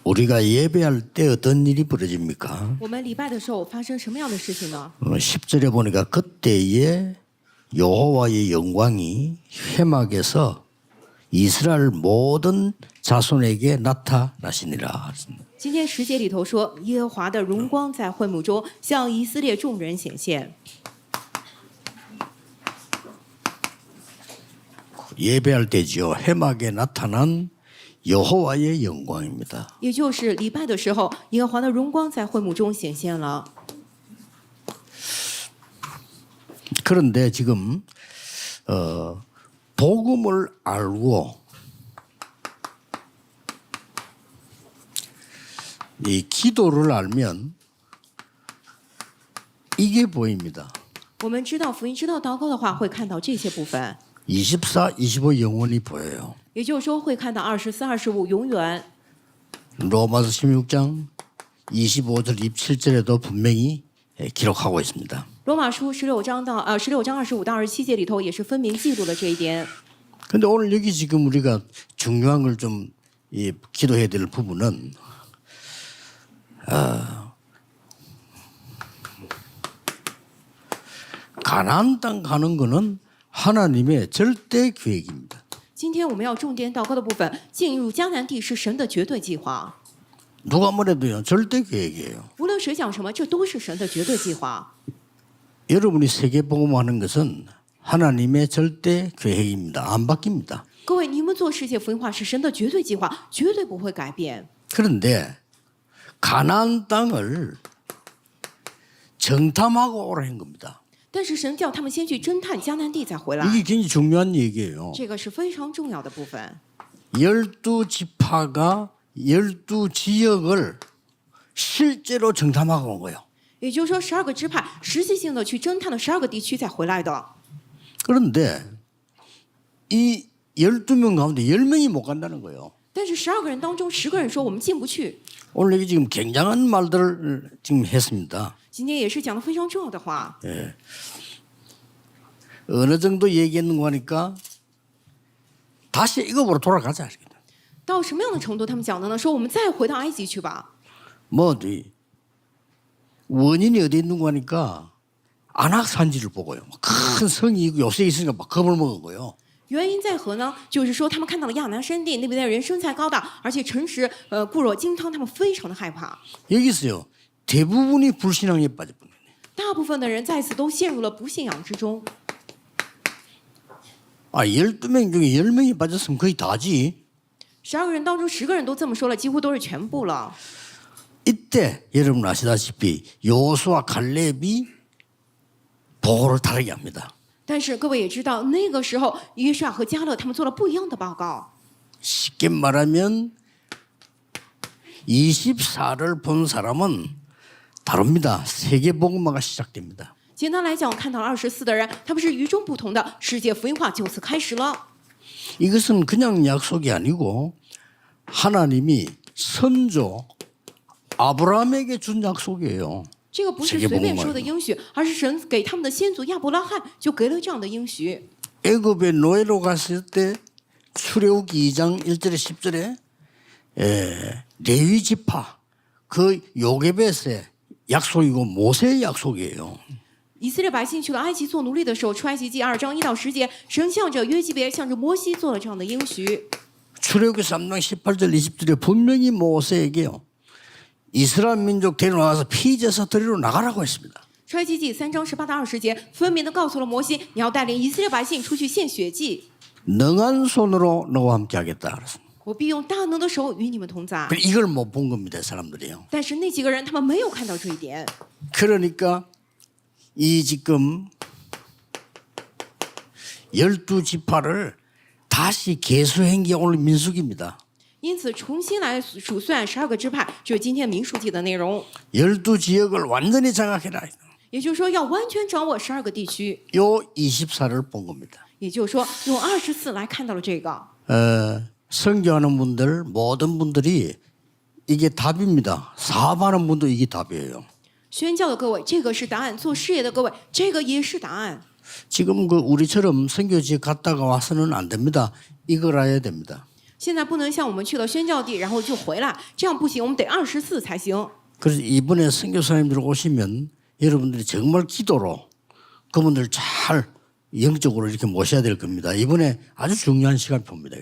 우리가 예배할 때 어떤 일이 벌어집니까? 我们礼拜的时候发生什么样的事情呢？ 10절에 보니까 그때에 여호와의 영광이 회막에서 이스라엘 모든 자손에게 나타나시니라. 今天10节里头说，耶和华的荣光在会幕中向以色列众人显现。 예배할 때지요. 회막에 나타난 여호와의 영광입니다. 也就是礼拜的时候，耶和华的荣光在会幕中显现了。 그런데 지금 복음을 알고 이 기도를 알면 이게 보입니다. 我们知道福音、知道祷告的话，会看到这些部分， 24, 25 영원히 보여요. 也就是说会看到24、25永远。 로마서 16장 25절 27절에도 분명히 기록하고 있습니다. 罗马书16章25到27节里头也是分明记录了这一点。 근데 오늘 여기 지금 우리가 중요한 걸 좀 기도해야 될 부분은 가나안 땅 가는 거는 하나님의 절대 계획입니다. 今天我们要重点祷告的部分，进入迦南地是神的绝对计划。 누가 뭐래도요 절대 계획이에요. 无论谁讲什么，这都是神的绝对计划。 여러분이 세계복음하는 것은 하나님의 절대 계획입니다. 안 바뀝니다. 各位，你们做世界福音化是神的绝对计划，绝对不会改变。 그런데 가나안 땅을 정탐하고 오라 한 겁니다. 但是神叫他们先去侦探迦南地，再回来， 이게 굉장히 중요한 얘기예요. 这个是非常重要的部分。 12지파가 12지역을 실제로 정탐하고 온 거예요. 也就是说，12个支派实际性的去侦探了12个地区，再回来的。 그런데 이 12명 가운데 10명이 못 간다는 거예요. 但是12个人当中10个人说我们进不去。 오늘 여기 지금 굉장한 말들을 지금 했습니다. 今天也是讲的非常重要的话。 어느 정도 얘기했는가 하니까 다시 이거보러 돌아가자. 到什么样的程度他们讲的呢？说我们再回到埃及去吧。 뭐 원인이 어디 있는가 하니까 안악 산지를 보고요. 큰 성이 요새 있으니까 막 겁을 먹은 거예요. 原因在何呢？就是说他们看到了亚南山地那边的人身材高大，而且诚实，固若金汤，他们非常的害怕。 여기서요. 대부분이 불신앙에 빠져버려요. 大部分的人在此都陷入了不信仰之中。 12명 중에 10명이 빠졌으면 거의 다지. 12个人当中10个人都这么说了，几乎都是全部了。 이때 여러분 아시다시피 여호수아 갈렙이 보고를 다르게 합니다. 但是各位也知道，那个时候约书亚和迦勒他们做了不一样的报告。 쉽게 말하면 24를 본 사람은 다릅니다. 세계복음화가 시작됩니다. 简单来讲，看到了24的人，他们是与众不同的，世界福音化就此开始了。 이것은 그냥 약속이 아니고 하나님이 선조 아브라함에게 준 약속이에요. 这个不是随便说的应许，而是神给他们的先祖亚伯拉罕就给了这样的应许。 애굽에 노예로 갔을 때 출애굽기 2장 1절에 10절에 레위 지파 그 요게벳의 약속이고 모세의 약속이에요. 以色列百姓去了埃及做奴隶的时候，出埃及记2章1到10节，神向着约基别，向着摩西做了这样的应许。 출애굽기 3장 18절 20절에 분명히 모세에게요. 이스라엘 민족 데려나가서 피제사 드리러 나가라고 했습니다. 出埃及记3章18到20节，分明的告诉了摩西，你要带领以色列百姓出去献血祭。 능한 손으로 너와 함께 하겠다. 我必用大能的手与你们同在。 이걸 못 본 겁니다, 사람들이요. 但是那几个人他们没有看到这一点， 그러니까 지금 12지파를 다시 계수한 게 오늘 민수기입니다. 因此重新来数算12个支派，就是今天民数记的内容。 12지역을 완전히 장악해라. 也就是说，要完全掌握12个地区。 요 24를 본 겁니다. 也就是说，用24来看到了这个。 선교하는 분들 모든 분들이 이게 답입니다. 사업하는 분도 이게 답이에요. 宣教的各位，这个是答案；做事业的各位，这个也是答案。 지금 그 우리처럼 선교지에 갔다가 와서는 안 됩니다. 이걸 알아야 됩니다. 现在不能像我们去了宣教地，然后就回来，这样不行，我们得24才行。 그래서 이번에 선교사님들 오시면 여러분들이 정말 기도로 그분들 잘 영적으로 이렇게 모셔야 될 겁니다. 이번에 아주 중요한 시간표입니다.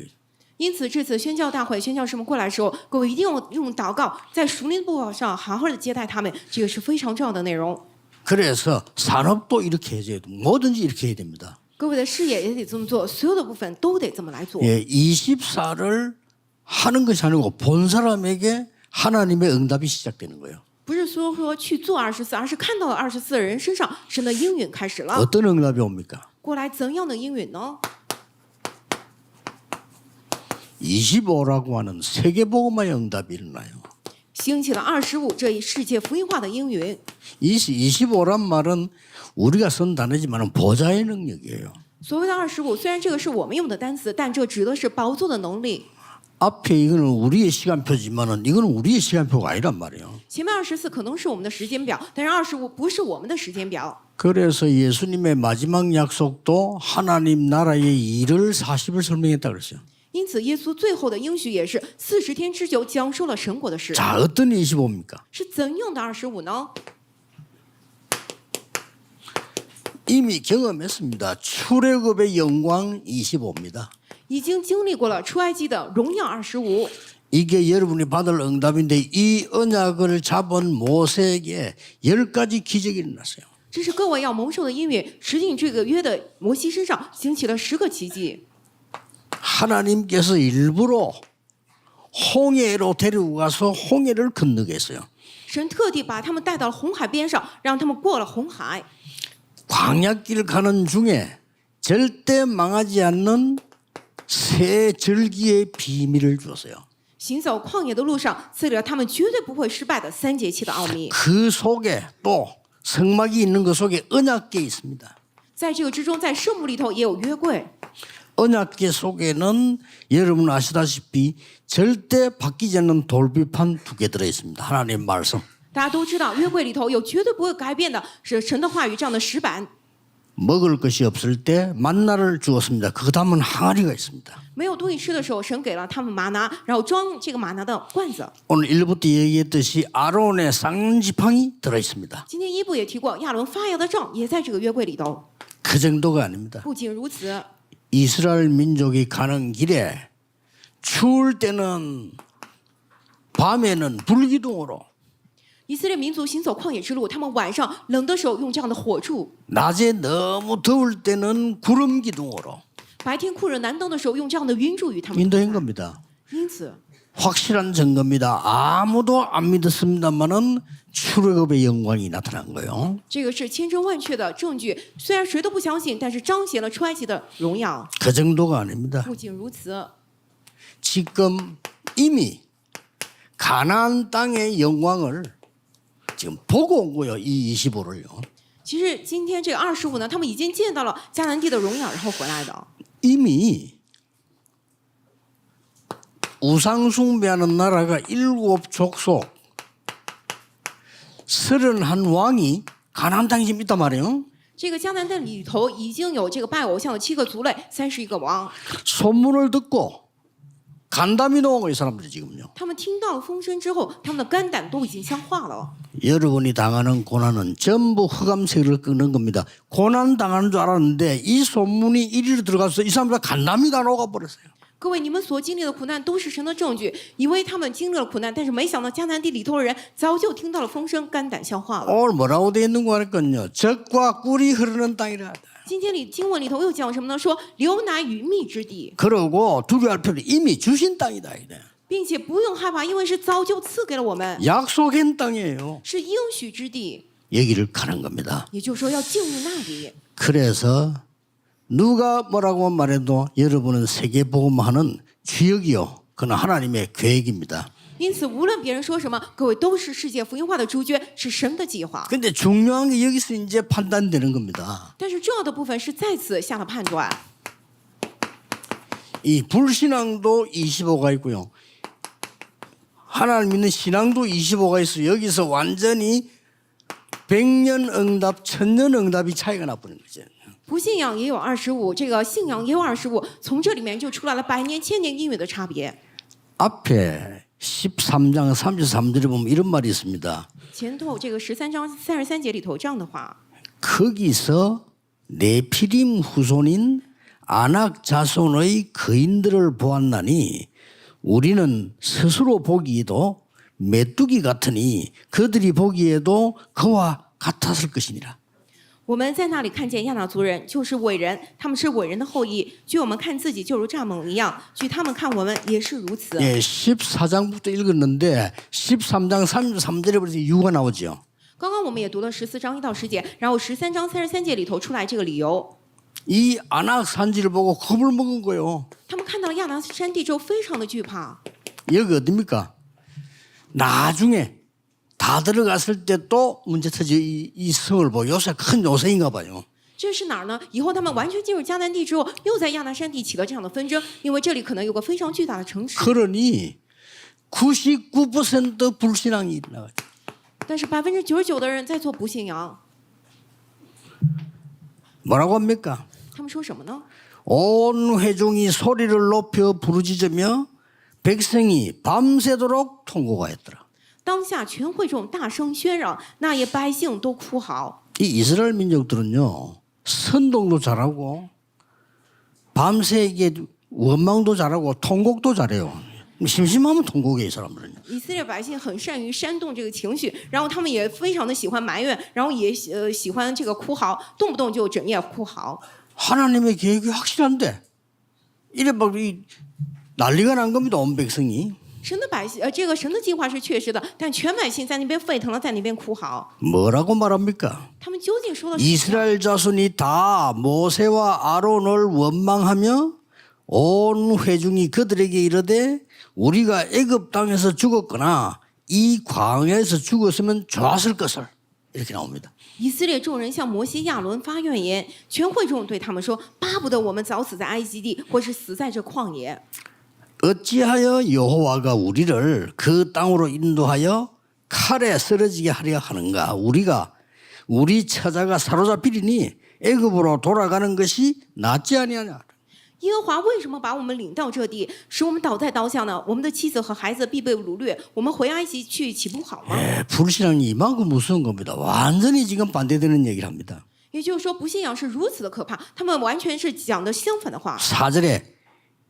因此，这次宣教大会，宣教士们过来的时候，各位一定要用祷告，在属灵的步伐上好好的接待他们，这个是非常重要的内容。 그래서 산업도 이렇게 해줘야 돼. 뭐든지 이렇게 해야 됩니다. 各位的事业也得这么做，所有的部分都得这么来做。 예, 24를 하는 것이 아니고 본 사람에게 하나님의 응답이 시작되는 거예요. 不是说去做24，而是看到了24的人身上，神的应允开始了。 어떤 응답이 옵니까? 过来怎样的应允呢？ 25라고 하는 세계복음화의 응답이 일어나요. 兴起了25这一世界福音化的应允。 25란 말은 우리가 쓴 단어지만 보좌의 능력이에요. 所谓的25，虽然这个是我们用的单词，但这指的是宝座的能力。 앞에 이거는 우리의 시간표지만은 이거는 우리의 시간표가 아니란 말이에요. 前面24可能是我们的时间表，但是25不是我们的时间表。 그래서 예수님의 마지막 약속도 하나님 나라의 일을 40을 설명했다 그랬어요. 因此，耶稣最后的应许也是40天之久讲述了神国的事。 자, 어떤 25입니까? 是怎样的25呢？ 이미 경험했습니다. 출애굽의 영광 25입니다. 已经经历过了出埃及的荣耀25。 이게 여러분이 받을 응답인데 이 언약을 잡은 모세에게 10가지 기적이 일어났어요. 这是各位要蒙受的应允，实行这个约的摩西身上兴起了10个奇迹。 하나님께서 일부러 홍해로 데리고 가서 홍해를 건너게 했어요. 神特地把他们带到了红海边上，让他们过了红海。 광야길 가는 중에 절대 망하지 않는 새 절기의 비밀을 주었어요. 行走旷野的路上，赐给了他们绝对不会失败的3节气的奥秘。 그 속에 또 성막이 있는 그 속에 언약궤 있습니다. 在这个之中，在圣幕里头也有约柜。 언약궤 속에는 여러분 아시다시피 절대 바뀌지 않는 돌비판 2개 들어 있습니다. 하나님 말씀. 大家都知道，约柜里头有绝对不会改变的是神的话语这样的石板。 먹을 것이 없을 때 만나를 주었습니다. 그 다음은 항아리가 있습니다. 没有东西吃的时候，神给了他们玛拿，然后装这个玛拿的罐子。 오늘 1부터 얘기했듯이 아론의 쌍지팡이 들어 있습니다. 今天一部也提过，亚伦发芽的杖也在这个约柜里头。 그 정도가 아닙니다. 不仅如此， 이스라엘 민족이 가는 길에 추울 때는 밤에는 불기둥으로 以色列民族行走旷野之路，他们晚上冷的时候用这样的火柱， 낮에 너무 더울 때는 구름 기둥으로 白天酷热难当的时候用这样的云柱与他们 인도한 同在。 겁니다. 因此， 확실한 증거입니다. 아무도 안 믿었습니다만은 출애굽의 영광이 나타난 거예요. 这个是千真万确的证据。虽然谁都不相信，但是彰显了出埃及的荣耀。 그 정도가 아닙니다. 不仅如此， 지금 이미 가나안 땅의 영광을 지금 보고 온 거예요. 이 25를요. 其实今天这个25呢，他们已经见到了迦南地的荣耀，然后回来的。 이미 우상 숭배하는 나라가 7족속 31왕이 가나안 땅에 지금 있단 말이에요. 这个迦南地里头已经有这个拜偶像的7个族类，31个王。 소문을 듣고 간담이 놓은 거예요, 이 사람들이 지금요. 他们听到了风声之后，他们的肝胆都已经消化了。 여러분이 당하는 고난은 전부 흑암색을 끄는 겁니다. 고난 당하는 줄 알았는데 이 소문이 이리로 들어가서 이 사람들 간담이 다 녹아버렸어요. 各位，你们所经历的苦难都是神的证据，以为他们经历了苦难，但是没想到迦南地里头的人早就听到了风声，肝胆消化了。 오늘 뭐라고 되어 있는 거 하니까요. 젖과 꿀이 흐르는 땅이라. 今天经文里头又讲什么呢？说流奶与蜜之地， 그러고 두려워할 필요 이미 주신 땅이다. 이래. 并且不用害怕，因为是早就赐给了我们， 약속한 땅이에요. 是应许之地。 여기를 가는 겁니다. 也就是说，要进入那里。 그래서 누가 뭐라고 말해도 여러분은 세계복음하는 주역이요. 그건 하나님의 계획입니다. 因此，无论别人说什么，各位都是世界福音化的主角，是神的计划。 근데 중요한 게 여기서 이제 판단되는 겁니다. 但是重要的部分是在此下了判断。 이 불신앙도 25가 있고요. 하나님 믿는 신앙도 25가 있어요. 여기서 완전히 100년 응답, 1000년 응답이 차이가 나버린 거죠. 不信仰也有25，这个信仰也有25，从这里面就出来了百年、千年应允的差别。 앞에 13장 33절에 보면 이런 말이 있습니다. 前头这个13章33节里头这样的话， 거기서 네피림 후손인 아낙 자손의 거인들을 보았나니 우리는 스스로 보기에도 메뚜기 같으니 그들이 보기에도 그와 같았을 것이니라. 我们在那里看见亚纳族人，就是伟人，他们是伟人的后裔。据我们看自己，就如蚱蜢一样；据他们看我们，也是如此。 예, 14장부터 읽었는데 13장 33절에 벌써 이유가 나오죠. 刚刚我们也读了14章1到10节，然后13章33节里头出来这个理由。 이 아낙 산지를 보고 겁을 먹은 거예요. 他们看到亚拿山地之后，非常的惧怕。 여기 어딥니까? 나중에 다 들어갔을 때 또 문제 터져 이 성을 보고 요새 큰 요새인가 봐요. 这是哪儿呢？以后他们完全进入迦南地之后，又在亚拿山地起了这样的纷争，因为这里可能有个非常巨大的城池。 그러니 99% 불신앙이 일어나가죠. 但是99%的人在做不信仰， 뭐라고 합니까? 他们说什么呢？ 온 회중이 소리를 높여 부르짖으며 백성이 밤새도록 통곡하였더라. 当下全会众大声喧嚷，那些百姓都哭嚎。 이 이스라엘 민족들은요 선동도 잘하고 밤새 이게 원망도 잘하고 통곡도 잘해요. 심심하면 통곡해 이 사람들은요. 以色列百姓很善于煽动这个情绪，然后他们也非常的喜欢埋怨，然后也喜欢这个哭嚎，动不动就整夜哭嚎。 하나님의 계획이 확실한데 이래 막 난리가 난 겁니다. 온 백성이. 神的百姓，这个神的计划是确实的，但全百姓在那边沸腾了，在那边哭嚎。 뭐라고 말합니까? 他们究竟说了什么？ 이스라엘 자손이 다 모세와 아론을 원망하며 온 회중이 그들에게 이르되 우리가 애굽 땅에서 죽었거나 이 광야에서 죽었으면 좋았을 것을 이렇게 나옵니다. 以色列众人向摩西、亚伦发怨言，全会众对他们说：“巴不得我们早死在埃及地，或是死在这旷野。 어찌하여 여호와가 우리를 그 땅으로 인도하여 칼에 쓰러지게 하려 하는가? 우리 처자가 사로잡히리니 애굽으로 돌아가는 것이 낫지 아니하냐? 耶和华为什么把我们领到这地，使我们倒在刀下呢？我们的妻子和孩子必被掳掠，我们回埃及去岂不好吗？” 불신앙이 이만큼 무서운 겁니다. 완전히 지금 반대되는 얘기를 합니다. 也就是说，不信仰是如此的可怕，他们完全是讲的相反的话。 4절에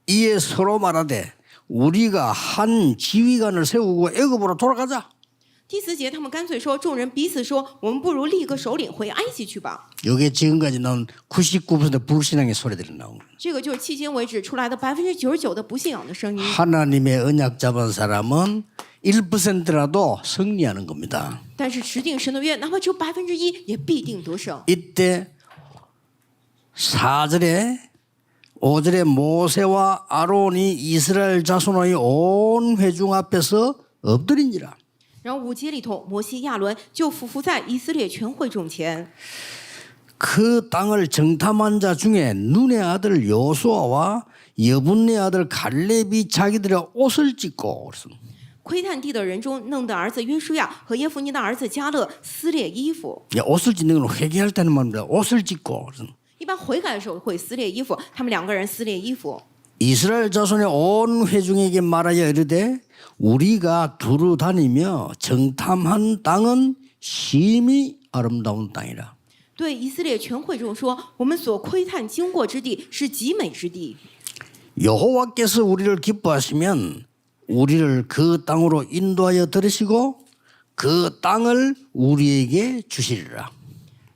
이에 서로 말하되 우리가 한 지휘관을 세우고 애굽으로 돌아가자. 第4节，他们干脆说，众人彼此说：“我们不如立个首领回埃及去吧。 이게 지금까지 나온 99% 불신앙의 소리들이 나온 거예요. ”这个就是迄今为止出来的99%的不信仰的声音。 하나님의 언약 잡은 사람은 1%라도 승리하는 겁니다. 但是持定神的约，哪怕只有1%，也必定得胜。 이때 4절에 5절에 모세와 아론이 이스라엘 자손의 온 회중 앞에서 엎드린지라. 然后5节里头，摩西、亚伦就俯伏在以色列全会众前。 그 땅을 정탐한 자 중에 눈의 아들 여호수아와 여분네 아들 갈렙이 자기들의 옷을 찢고 그래서 窥探地的人中，弄的儿子约书亚和耶夫尼的儿子迦勒撕裂衣服。 옷을 찢는 건 회개할 때는 말입니다. 옷을 찢고 그래서 一般悔改的时候会撕裂衣服，他们2个人撕裂衣服。 이스라엘 자손의 온 회중에게 말하여 이르되 우리가 두루 다니며 정탐한 땅은 심히 아름다운 땅이라. 对以色列全会众说：“我们所窥探经过之地是极美之地。 여호와께서 우리를 기뻐하시면 우리를 그 땅으로 인도하여 들으시고 그 땅을 우리에게 주시리라.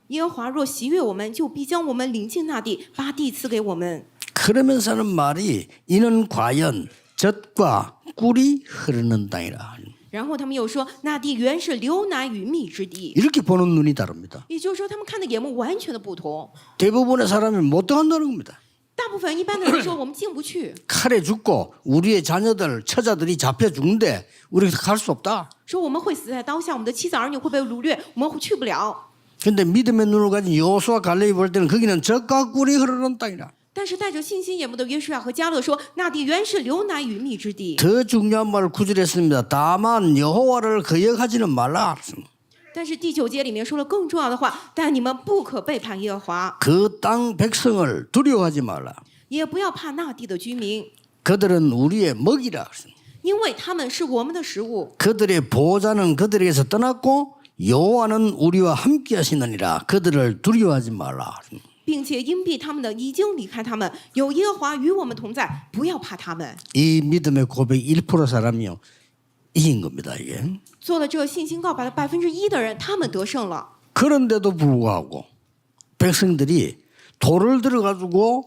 耶和华若喜悦我们，就必将我们领进那地，把地赐给我们。” 그러면서 하는 말이 이는 과연 젖과 꿀이 흐르는 땅이라. 然后他们又说：“那地原是流奶与蜜之地。 이렇게 보는 눈이 다릅니다. ”也就是说，他们看的眼目完全的不同。 대부분의 사람이 못 들어간다는 겁니다. 大部分一般的人说：“我们进不去。 칼에 죽고 우리의 자녀들 처자들이 잡혀 죽는데 우리가 갈 수 없다. ”说我们会死在刀下，我们的妻子儿女会被掳掠，我们去不了。 근데 믿음의 눈을 가진 여호수아 갈렙이 볼 때는 거기는 젖과 꿀이 흐르는 땅이라. 但是带着信心眼目的约书亚和迦勒说：“那地原是流奶与蜜之地。 더 중요한 말을 구절했습니다. 다만 여호와를 거역하지는 말라. ”但是第9节里面说了更重要的话，但你们不可背叛耶和华， 그 땅 백성을 두려워하지 말라. 也不要怕那地的居民， 그들은 우리의 먹이라. 因为他们是我们的食物。 그들의 보호자는 그들에게서 떠났고 여호와는 우리와 함께 하시느니라. 그들을 두려워하지 말라. 并且荫蔽他们的已经离开他们，有耶和华与我们同在，不要怕他们。 이 믿음의 고백 1% 사람이요 이긴 겁니다. 이게. 做了这信心告白的1%的人，他们得胜了。 그런데도 불구하고 백성들이 돌을 들어가지고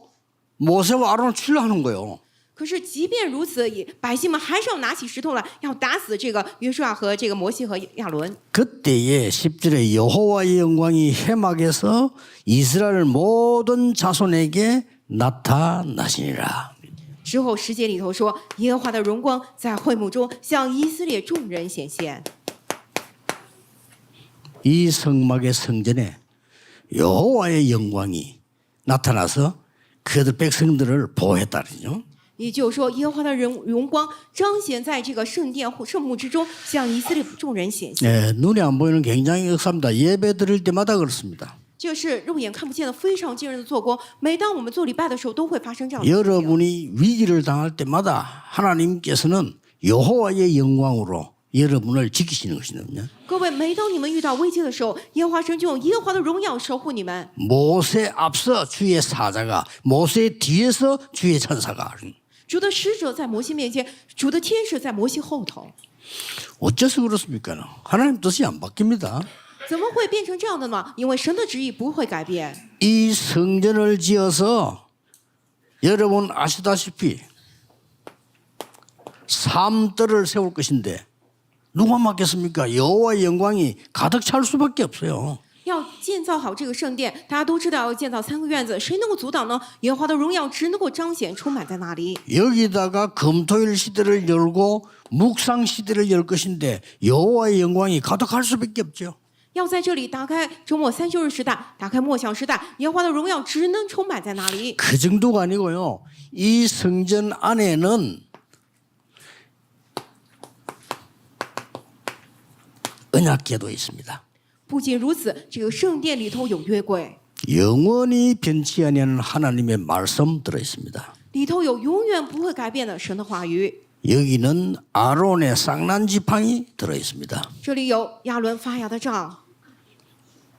모세와 아론을 치려 하는 거예요. 可是即便如此，百姓们还是要拿起石头来，要打死这个约书亚和这个摩西和亚伦。 그때에 10절에 여호와의 영광이 해막에서 이스라엘 모든 자손에게 나타나시니라. 之后10节里头说，耶和华的荣光在会幕中向以色列众人显现。 이 성막의 성전에 여호와의 영광이 나타나서 그들 백성들을 보호했다는요. 也就是说，耶和华的荣光彰显在这个圣殿圣幕之中，向以色列众人显现。 네, 눈에 안 보이는 굉장히 역사입니다. 예배 드릴 때마다 그렇습니다. 这是肉眼看不见的非常惊人的做工。每当我们做礼拜的时候，都会发生这样的事情。 여러분이 위기를 당할 때마다 하나님께서는 여호와의 영광으로 여러분을 지키시는 것이거든요. 各位，每当你们遇到危机的时候，耶和华神就用耶和华的荣耀守护你们。 모세 앞서 주의 사자가 모세 뒤에서 주의 천사가 主的使者在摩西面前，主的天使在摩西后头。 어째서 그렇습니까? 하나님 뜻이 안 바뀝니다. 怎么会变成这样的呢？因为神的旨意不会改变。 이 성전을 지어서 여러분 아시다시피 삼뜰을 세울 것인데 누가 맡겠습니까? 여호와의 영광이 가득 찰 수밖에 없어요. 要建造好这个圣殿，大家都知道要建造3个院子，谁能够阻挡呢？耶和华的荣耀只能够彰显、充满在那里。 여기다가 금토일 시대를 열고 묵상 시대를 열 것인데 여호와의 영광이 가득할 수밖에 없죠. 要在这里打开周末3休日时代，打开默想时代，耶和华的荣耀只能充满在那里。 그 정도가 아니고요. 이 성전 안에는 언약궤도 있습니다. 不仅如此，这个圣殿里头有约柜， 영원히 변치 아니하는 하나님의 말씀 들어 있습니다. 里头有永远不会改变的神的话语。 여기는 아론의 쌍난 지팡이 들어 있습니다. 这里有亚伦发芽的杖，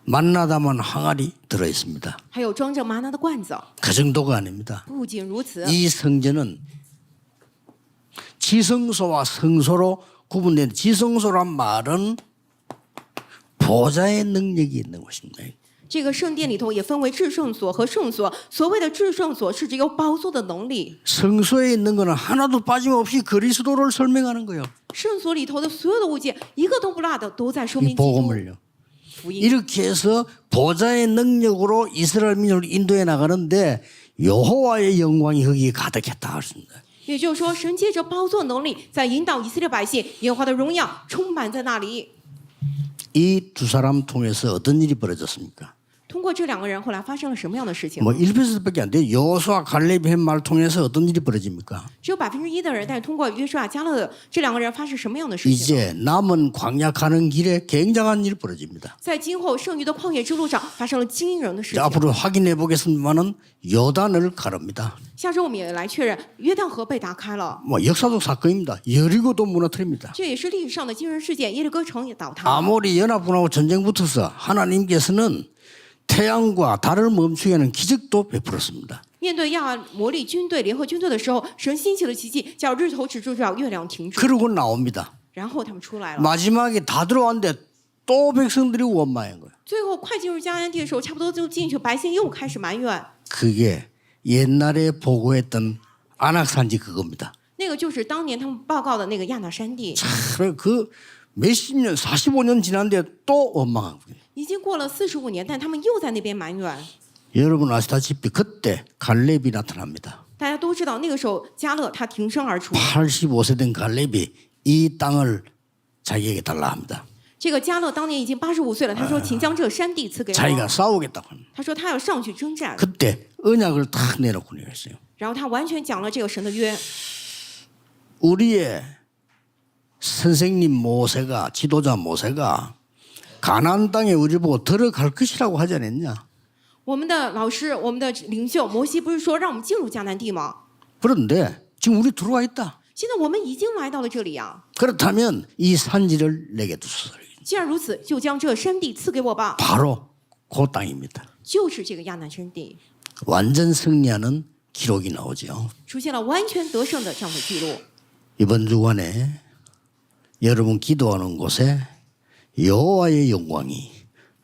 만나 담은 항아리 들어 있습니다. 还有装着玛纳的罐子。 그 정도가 아닙니다. 不仅如此， 이 성전은 지성소와 성소로 구분된 지성소란 말은 보좌의 능력이 있는 곳입니다. 这个圣殿里头也分为至圣所和圣所。所谓的至圣所是指有宝座的能力， 성소에 있는 것은 하나도 빠짐없이 그리스도를 설명하는 거예요. 圣所里头的所有的物件一个都不落的，都在说 이 明基督 복음을요. 福音。 이렇게 해서 보좌의 능력으로 이스라엘 민족을 인도해 나가는데 여호와의 영광이 거기에 가득했다 하십니다. 也就是说，神借着宝座能力在引导以色列百姓，耶和华的荣耀充满在那里。 이 두 사람 통해서 어떤 일이 벌어졌습니까? 通过这2个人，后来发生了什么样的事情？ 뭐 1%밖에 안 돼요. 여호수아 갈렙이 한 말 통해서 어떤 일이 벌어집니까? 只有1%的人，但是通过约书亚、迦勒这2个人发生什么样的事情？ 이제 남은 광야 가는 길에 굉장한 일이 벌어집니다. 在今后剩余的旷野之路上发生了惊人的事 자, 情。 앞으로 확인해 보겠습니다만은 요단을 가릅니다. 下周我们也来确认，约旦河被打开了， 뭐 역사적 사건입니다. 여리고도 무너뜨립니다. 这也是历史上的惊人事件。耶利哥城也倒塌了。 아모리 연합군하고 전쟁 붙어서 하나님께서는 태양과 달을 멈추게 하는 기적도 베풀었습니다. 面对亚摩利军队联合军队的时候，神兴起了奇迹，叫日头止住，叫月亮停止。 그러고 나옵니다. 然后他们出来了。 마지막에 다 들어왔는데 또 백성들이 원망한 거예요. 最后快进入迦南地的时候，差不多就进去，百姓又开始埋怨。 그게 옛날에 보고했던 안악산지 그겁니다. 那个就是当年他们报告的那个亚纳山地， 그 몇십 년, 45년 지났는데 또 원망한 거예요. 已经过了45年，但他们又在那边埋怨。 여러분 아시다시피 그때 갈렙이 나타납니다. 大家都知道，那个时候迦勒他挺身而出， 85세 된 갈렙이 이 땅을 자기에게 달라 합니다. 这个迦勒当年已经85岁了，他说：“请将这个山地赐给 자기가 我。 싸우겠다고 합니다. ”他说他要上去征战， 그때 언약을 탁 내놓고 내렸어요. 然后他完全讲了这个神的约。 우리의 선생님 모세가 지도자 모세가 가나안 땅에 우리 보고 들어갈 것이라고 하지 않았냐? 我们的老师，我们的领袖摩西不是说让我们进入迦南地吗？ 그런데 지금 우리 들어와 있다. 现在我们已经来到了这里啊！ 그렇다면 이 산지를 내게 주소서. 既然如此，就将这山地赐给我吧， 바로 그 땅입니다. 就是这个亚南山地， 완전 승리하는 기록이 나오죠. 出现了完全得胜的这样的记录。 이번 주간에 여러분 기도하는 곳에 여호와의 영광이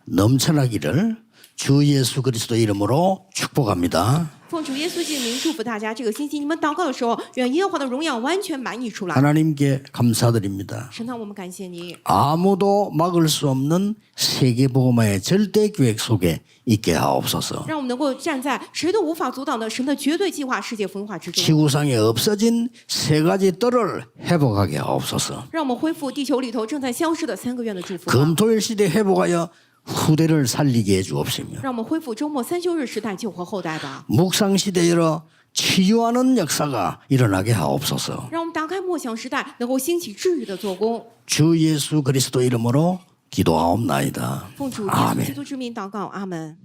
넘쳐나기를 주 예수 그리스도 이름으로 축복합니다. 奉主耶稣基督名祝福大家，这个星期你们祷告的时候，愿耶和华的荣耀完全满溢出来。 하나님께 감사드립니다. 神啊，我们感谢你， 아무도 막을 수 없는 세계복음화의 절대 계획 속에 있게 하옵소서. 让我们能够站在谁都无法阻挡的神的绝对计划、世界福音化之中， 지구상에 없어진 세 가지 뜰을 회복하게 하옵소서. 让我们恢复地球里头正在消失的3个月的祝福， 금토일 시대 회복하여 후대를 살리게 해 주옵시며 让我们恢复周末3休日时代救活后代吧， 묵상 시대여 치유하는 역사가 일어나게 하옵소서. 让我们打开默想时代，能够兴起治愈的做工。 주 예수 그리스도 이름으로 기도하옵나이다. 奉主耶稣基 아멘. 督之名祷告，阿门。